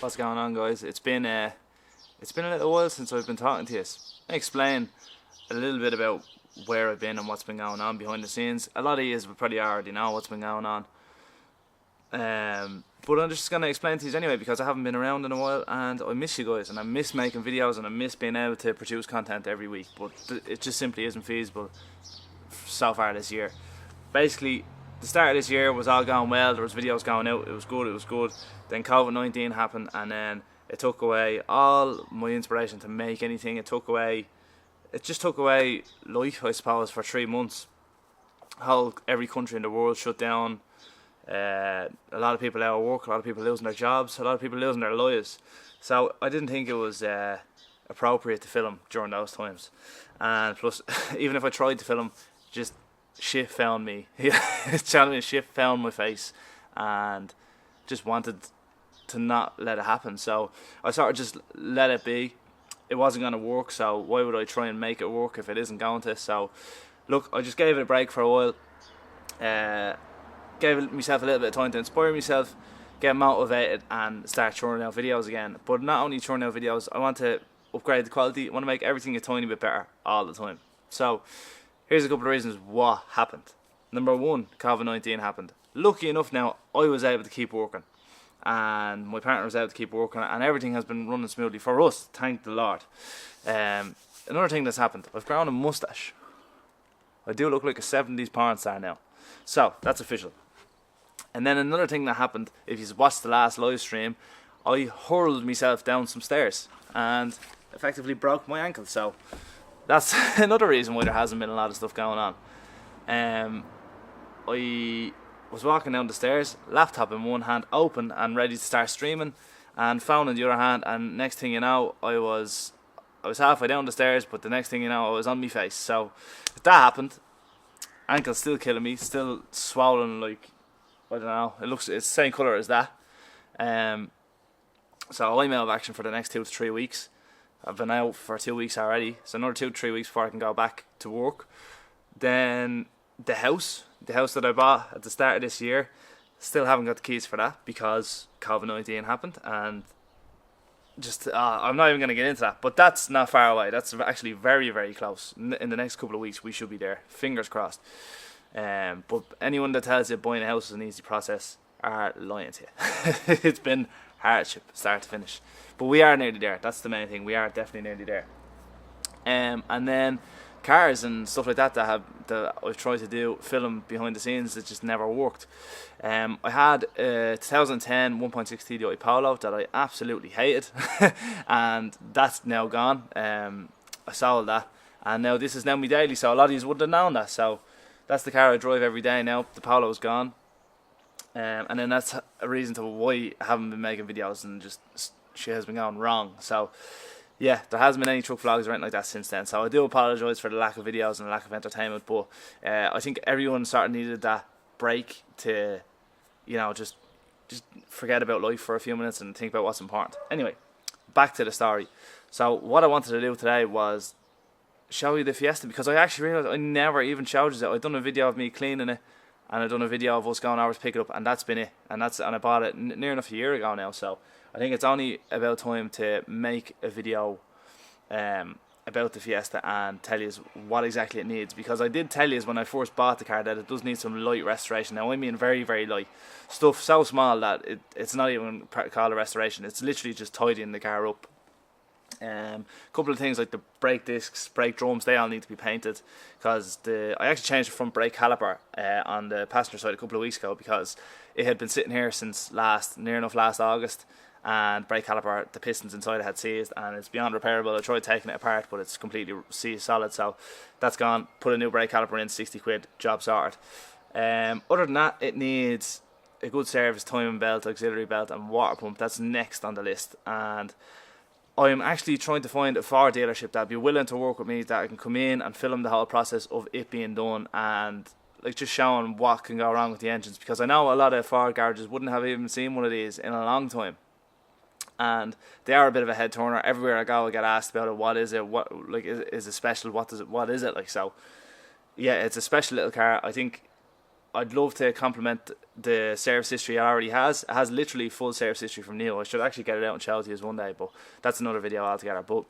What's going on, guys? It's been a little while since I've been talking to you. I explain a little bit about where I've been and what's been going on behind the scenes. A lot of you will probably already know what's been going on. But I'm just going to explain to you anyway because I haven't been around in a while and I miss you guys and I miss making videos and I miss being able to produce content every week. But it just simply isn't feasible so far this year. Basically, the start of this year was all going well. There was videos going out. It was good. Then COVID-19 happened, and then it took away all my inspiration to make anything. It just took away life, I suppose, for 3 months. Every country in the world shut down. A lot of people out of work. A lot of people losing their jobs. A lot of people losing their lives. So I didn't think it was appropriate to film during those times. And plus, even if I tried to film, just shit found me. Shit found my face and just wanted to not let it happen. So I sort of just let it be. It wasn't going to work, so why would I try and make it work if it isn't going to? So look, I just gave it a break for a while. Gave myself a little bit of time to inspire myself, get motivated and start churning out videos again. But not only churning out videos, I want to upgrade the quality. I want to make everything a tiny bit better all the time. So here's a couple of reasons what happened. Number one, COVID-19 happened. Lucky enough now, I was able to keep working. And my partner was able to keep working. And everything has been running smoothly for us, thank the Lord. Another thing that's happened, I've grown a moustache. I do look like a 70s porn star now. So, that's official. And then another thing that happened, if you watched the last live stream, I hurled myself down some stairs. And effectively broke my ankle. So that's another reason why there hasn't been a lot of stuff going on. I was walking down the stairs, laptop in one hand, open and ready to start streaming, and phone in the other hand. And next thing you know, I was halfway down the stairs, but the next thing you know, I was on my face. So if that happened, ankle's still killing me, still swollen like I don't know. It's the same colour as that. So I'm out of action for the next 2 to 3 weeks. I've been out for 2 weeks already, so another 2 to 3 weeks before I can go back to work. Then the house that I bought at the start of this year, still haven't got the keys for that because COVID-19 happened, and just I'm not even going to get into that, but that's not far away. That's actually very, very close. In the next couple of weeks we should be there, fingers crossed. But anyone that tells you buying a house is an easy process are lying to you. It's been hardship, start to finish. But we are nearly there. That's the main thing. We are definitely nearly there. And then cars and stuff like that that I've tried to do, film behind the scenes, it just never worked. I had a 2010 1.6 TDI Polo that I absolutely hated, and that's now gone. I sold that, and now this is now my daily. So a lot of you wouldn't have known that. So that's the car I drive every day now. The Polo's gone. And then that's a reason to why I haven't been making videos and just shit has been going wrong. So yeah, there hasn't been any truck vlogs or anything like that since then. So I do apologise for the lack of videos and the lack of entertainment, but I think everyone sort of needed that break to, just forget about life for a few minutes and think about what's important. Anyway, back to the story. So what I wanted to do today was show you the Fiesta, because I actually realised I never even showed you it. I've done a video of me cleaning it, and I've done a video of us going over to pick it up, and that's been it. And I bought it near enough a year ago now, so I think it's only about time to make a video about the Fiesta and tell you what exactly it needs, because I did tell you when I first bought the car that it does need some light restoration. Now I mean very, very light stuff, so small that it's not even called a restoration. It's literally just tidying the car up. Couple of things like the brake discs, brake drums, they all need to be painted, because I actually changed the front brake caliper on the passenger side a couple of weeks ago, because it had been sitting here since near enough last August, and brake caliper, the pistons inside it had seized and it's beyond repairable. I tried taking it apart, but it's completely seized solid, so that's gone. Put a new brake caliper in, 60 quid, job sorted. Other than that, it needs a good service, timing belt, auxiliary belt and water pump. That's next on the list, and I'm actually trying to find a Ford dealership that'd be willing to work with me, that I can come in and film the whole process of it being done, and like just showing what can go wrong with the engines, because I know a lot of Ford garages wouldn't have even seen one of these in a long time, and they are a bit of a head turner. Everywhere I go I get asked about it. What is it? What, like, is it special? What is it like? So yeah, it's a special little car. I think I'd love to compliment the service history it already has. It has literally full service history from Neil. I should actually get it out and show it to you one day, but that's another video altogether. But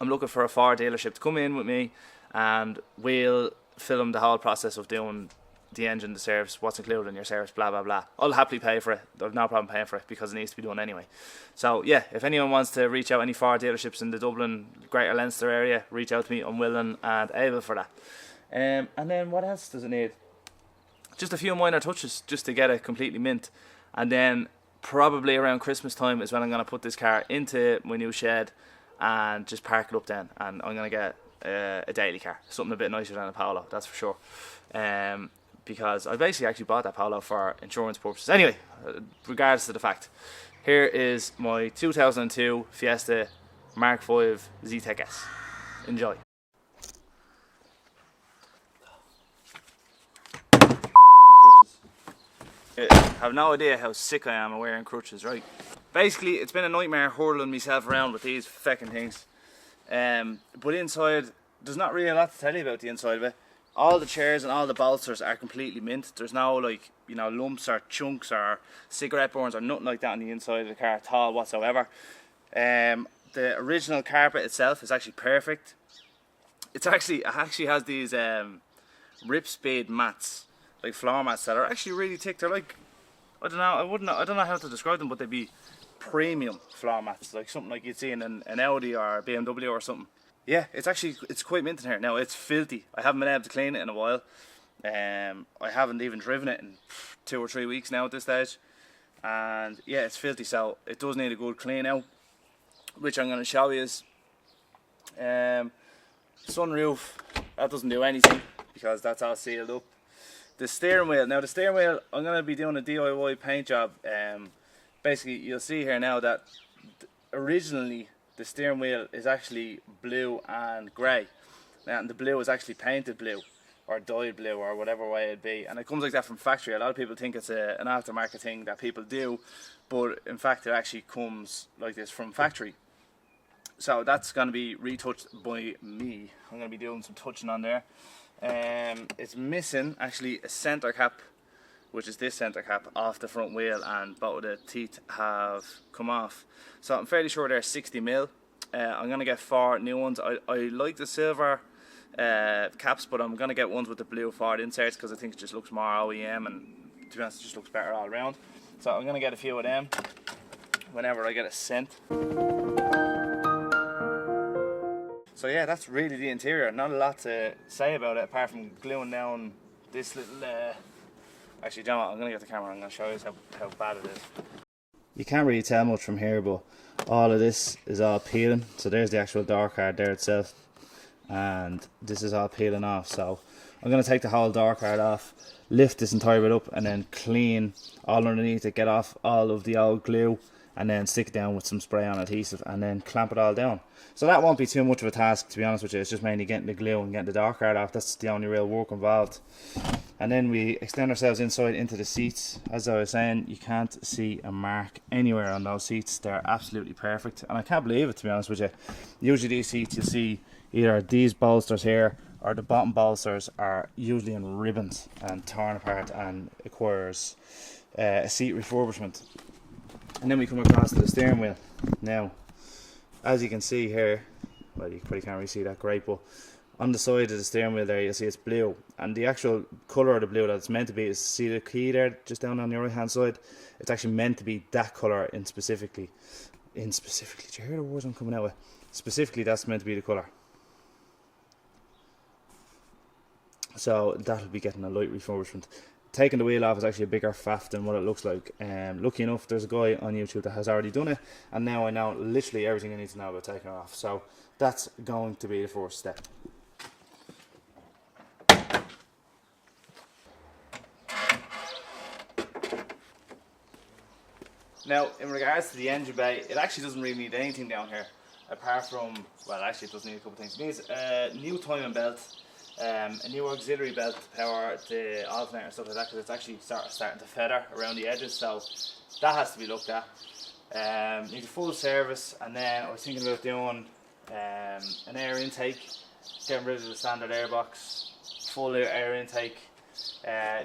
I'm looking for a Ford dealership to come in with me, and we'll film the whole process of doing the engine, the service, what's included in your service, blah blah blah. I'll happily pay for it. I've no problem paying for it because it needs to be done anyway. So yeah, if anyone wants to reach out, any Ford dealerships in the Dublin, Greater Leinster area, reach out to me. I'm willing and able for that. And then what else does it need? Just a few minor touches just to get it completely mint. And then probably around Christmas time is when I'm going to put this car into my new shed and just park it up then. And I'm going to get a daily car, something a bit nicer than a Polo, that's for sure. Because I basically actually bought that Polo for insurance purposes. Anyway, regardless of the fact, here is my 2002 Fiesta Mark V Zetec-S. Enjoy. I have no idea how sick I am of wearing crutches, right? Basically, it's been a nightmare hurling myself around with these feckin' things. But inside, there's not really a lot to tell you about the inside of it. All the chairs and all the bolsters are completely mint. There's no, like, you know, lumps or chunks or cigarette burns or nothing like that on the inside of the car at all whatsoever. The original carpet itself is actually perfect. It actually has these rip spade mats, like floor mats, that are actually really thick. They're like, I don't know how to describe them, but they'd be premium floor mats, like something like you'd see in an Audi or a BMW or something. Yeah, it's quite mint in here. Now, it's filthy. I haven't been able to clean it in a while. I haven't even driven it in 2 or 3 weeks now at this stage. And yeah, it's filthy, so it does need a good clean out, which I'm going to show you. Sunroof, that doesn't do anything because that's all sealed up. The steering wheel, I'm going to be doing a DIY paint job. Basically, you'll see here now that originally the steering wheel is actually blue and grey. Now, and the blue is actually painted blue or dyed blue or whatever way it'd be, and it comes like that from factory. A lot of people think it's an aftermarket thing that people do, but in fact it actually comes like this from factory. So that's going to be retouched by me. I'm going to be doing some touching on there. It's missing actually a centre cap, which is this centre cap, off the front wheel, and both of the teeth have come off. So I'm fairly sure they're 60mm. I'm going to get 4 new ones. I like the silver caps, but I'm going to get ones with the blue Ford inserts because I think it just looks more OEM, and to be honest it just looks better all around. So I'm going to get a few of them whenever I get it sent. So yeah, that's really the interior. Not a lot to say about it apart from gluing down this little... Actually, John, I'm going to get the camera and I'm going to show you how bad it is. You can't really tell much from here, but all of this is all peeling. So there's the actual door card there itself, and this is all peeling off. So I'm going to take the whole door card off, lift this entire bit up, and then clean all underneath it, get off all of the old glue, and then stick it down with some spray on adhesive and then clamp it all down. So that won't be too much of a task, to be honest with you. It's just mainly getting the glue and getting the door card off. That's the only real work involved. And then we extend ourselves inside into the seats. As I was saying, you can't see a mark anywhere on those seats. They're absolutely perfect, and I can't believe it, to be honest with you. Usually these seats, you'll see either these bolsters here or the bottom bolsters are usually in ribbons and torn apart and requires a seat refurbishment. And then we come across to the steering wheel. Now, as you can see here, well, you probably can't really see that great, but on the side of the steering wheel there, you'll see it's blue, and the actual colour of the blue that it's meant to be is, see the key there just down on your right hand side? It's actually meant to be that colour in specifically. Do you hear the words I'm coming out with? Specifically, that's meant to be the colour. So that'll be getting a light refurbishment. Taking the wheel off is actually a bigger faff than what it looks like. Lucky enough, there's a guy on YouTube that has already done it, and now I know literally everything I need to know about taking it off. So that's going to be the first step. Now, in regards to the engine bay, it actually doesn't really need anything down here, apart from, well, actually it does need a couple of things. It needs a new timing belt, a new auxiliary belt to power the alternator and stuff like that, because it's actually starting to feather around the edges, so that has to be looked at. Need a full service, and then I was thinking about doing an air intake, getting rid of the standard airbox, full air intake,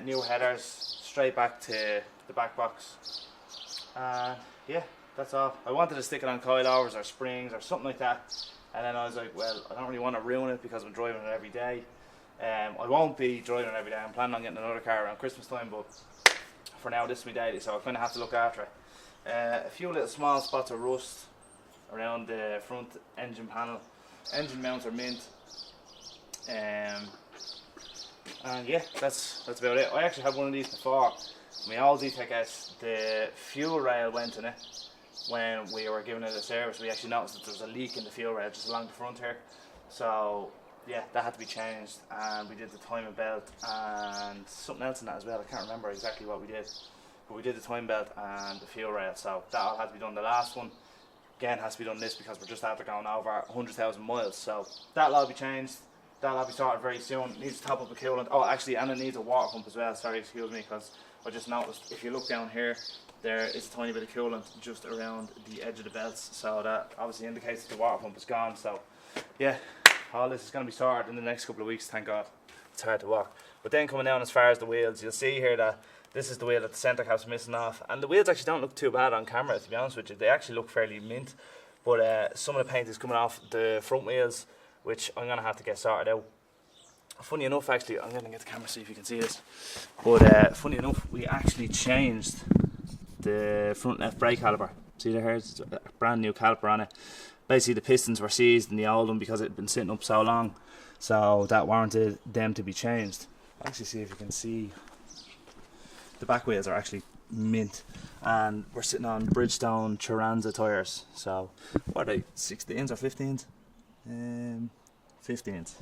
New headers, straight back to the back box. Yeah, that's all. I wanted to stick it on coilovers or springs or something like that, and then I was like, well, I don't really want to ruin it because I'm driving it every day. I won't be driving it every day. I'm planning on getting another car around Christmas time, but for now this is my daily, so I kind of have to look after it. A few little small spots of rust around the front engine panel. Engine mounts are mint. And yeah, that's about it. I actually had one of these before. My old Zetec-S, the fuel rail went in it when we were giving it a service. We actually noticed that there was a leak in the fuel rail just along the front here. So yeah, that had to be changed, and we did the timing belt and something else in that as well. I can't remember exactly what we did, but we did the timing belt and the fuel rail, so that all had to be done. The last one again has to be done this because we're just after going over 100,000 miles, so that'll all be changed. That'll all be sorted very soon. It needs to top up a coolant. Oh, actually, and it needs a water pump as well. Sorry, excuse me, because I just noticed if you look down here, there is a tiny bit of coolant just around the edge of the belts, so that obviously indicates that the water pump is gone. So yeah, all this is going to be sorted in the next couple of weeks, thank God. It's hard to walk. But then coming down as far as the wheels, you'll see here that this is the wheel that the centre cap's missing off, and the wheels actually don't look too bad on camera, to be honest with you. They actually look fairly mint, but some of the paint is coming off the front wheels, which I'm going to have to get sorted out. Funny enough, actually, I'm going to get the camera so if you can see this, but funny enough, we actually changed the front left brake caliper. See there, it's a brand new caliper on it. Basically the pistons were seized in the old one because it had been sitting up so long, so that warranted them to be changed. Actually, see if you can see, the back wheels are actually mint, and we're sitting on Bridgestone Chiranza tyres. So what are they, 16s or 15s? 15s.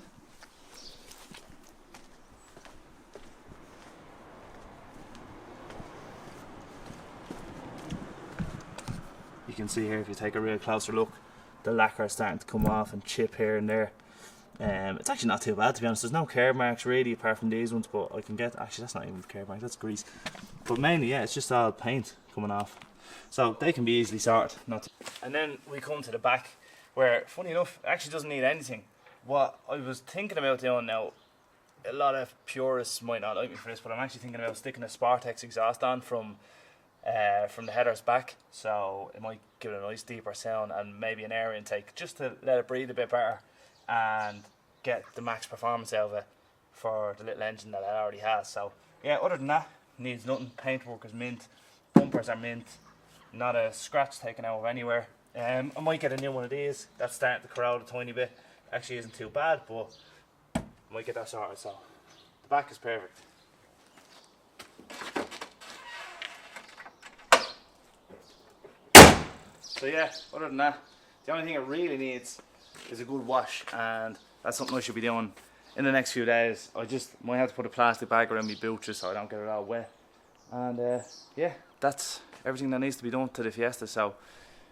You can see here, if you take a real closer look, the lacquer is starting to come off and chip here and there. It's actually not too bad, to be honest. There's no curb marks really apart from these ones, but I can get, actually that's not even curb marks, that's grease. But mainly, yeah, it's just all paint coming off, so they can be easily sorted. And then we come to the back, where funny enough it actually doesn't need anything. What I was thinking about doing now, a lot of purists might not like me for this, but I'm actually thinking about sticking a Spartex exhaust on from the headers back, so it might give it a nice deeper sound and maybe an air intake just to let it breathe a bit better and get the max performance out of it for the little engine that it already has. So yeah, other than that, needs nothing. Paintwork is mint, bumpers are mint, not a scratch taken out of anywhere. I might get a new one of these. That's starting to corrode a tiny bit. Actually isn't too bad, but I might get that sorted. So the back is perfect. So yeah, other than that, the only thing it really needs is a good wash, and that's something I should be doing in the next few days. I just might have to put a plastic bag around my boot just so I don't get it all wet. And yeah, that's everything that needs to be done to the Fiesta. So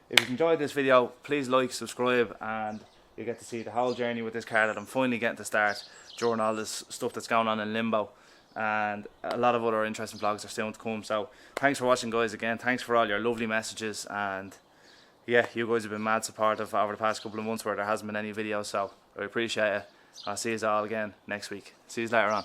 if you've enjoyed this video, please like, subscribe, and you get to see the whole journey with this car that I'm finally getting to start during all this stuff that's going on in limbo. And a lot of other interesting vlogs are still to come. So thanks for watching, guys. Again, thanks for all your lovely messages, and yeah, you guys have been mad supportive over the past couple of months where there hasn't been any videos, so I appreciate it. I'll see you all again next week. See you later on.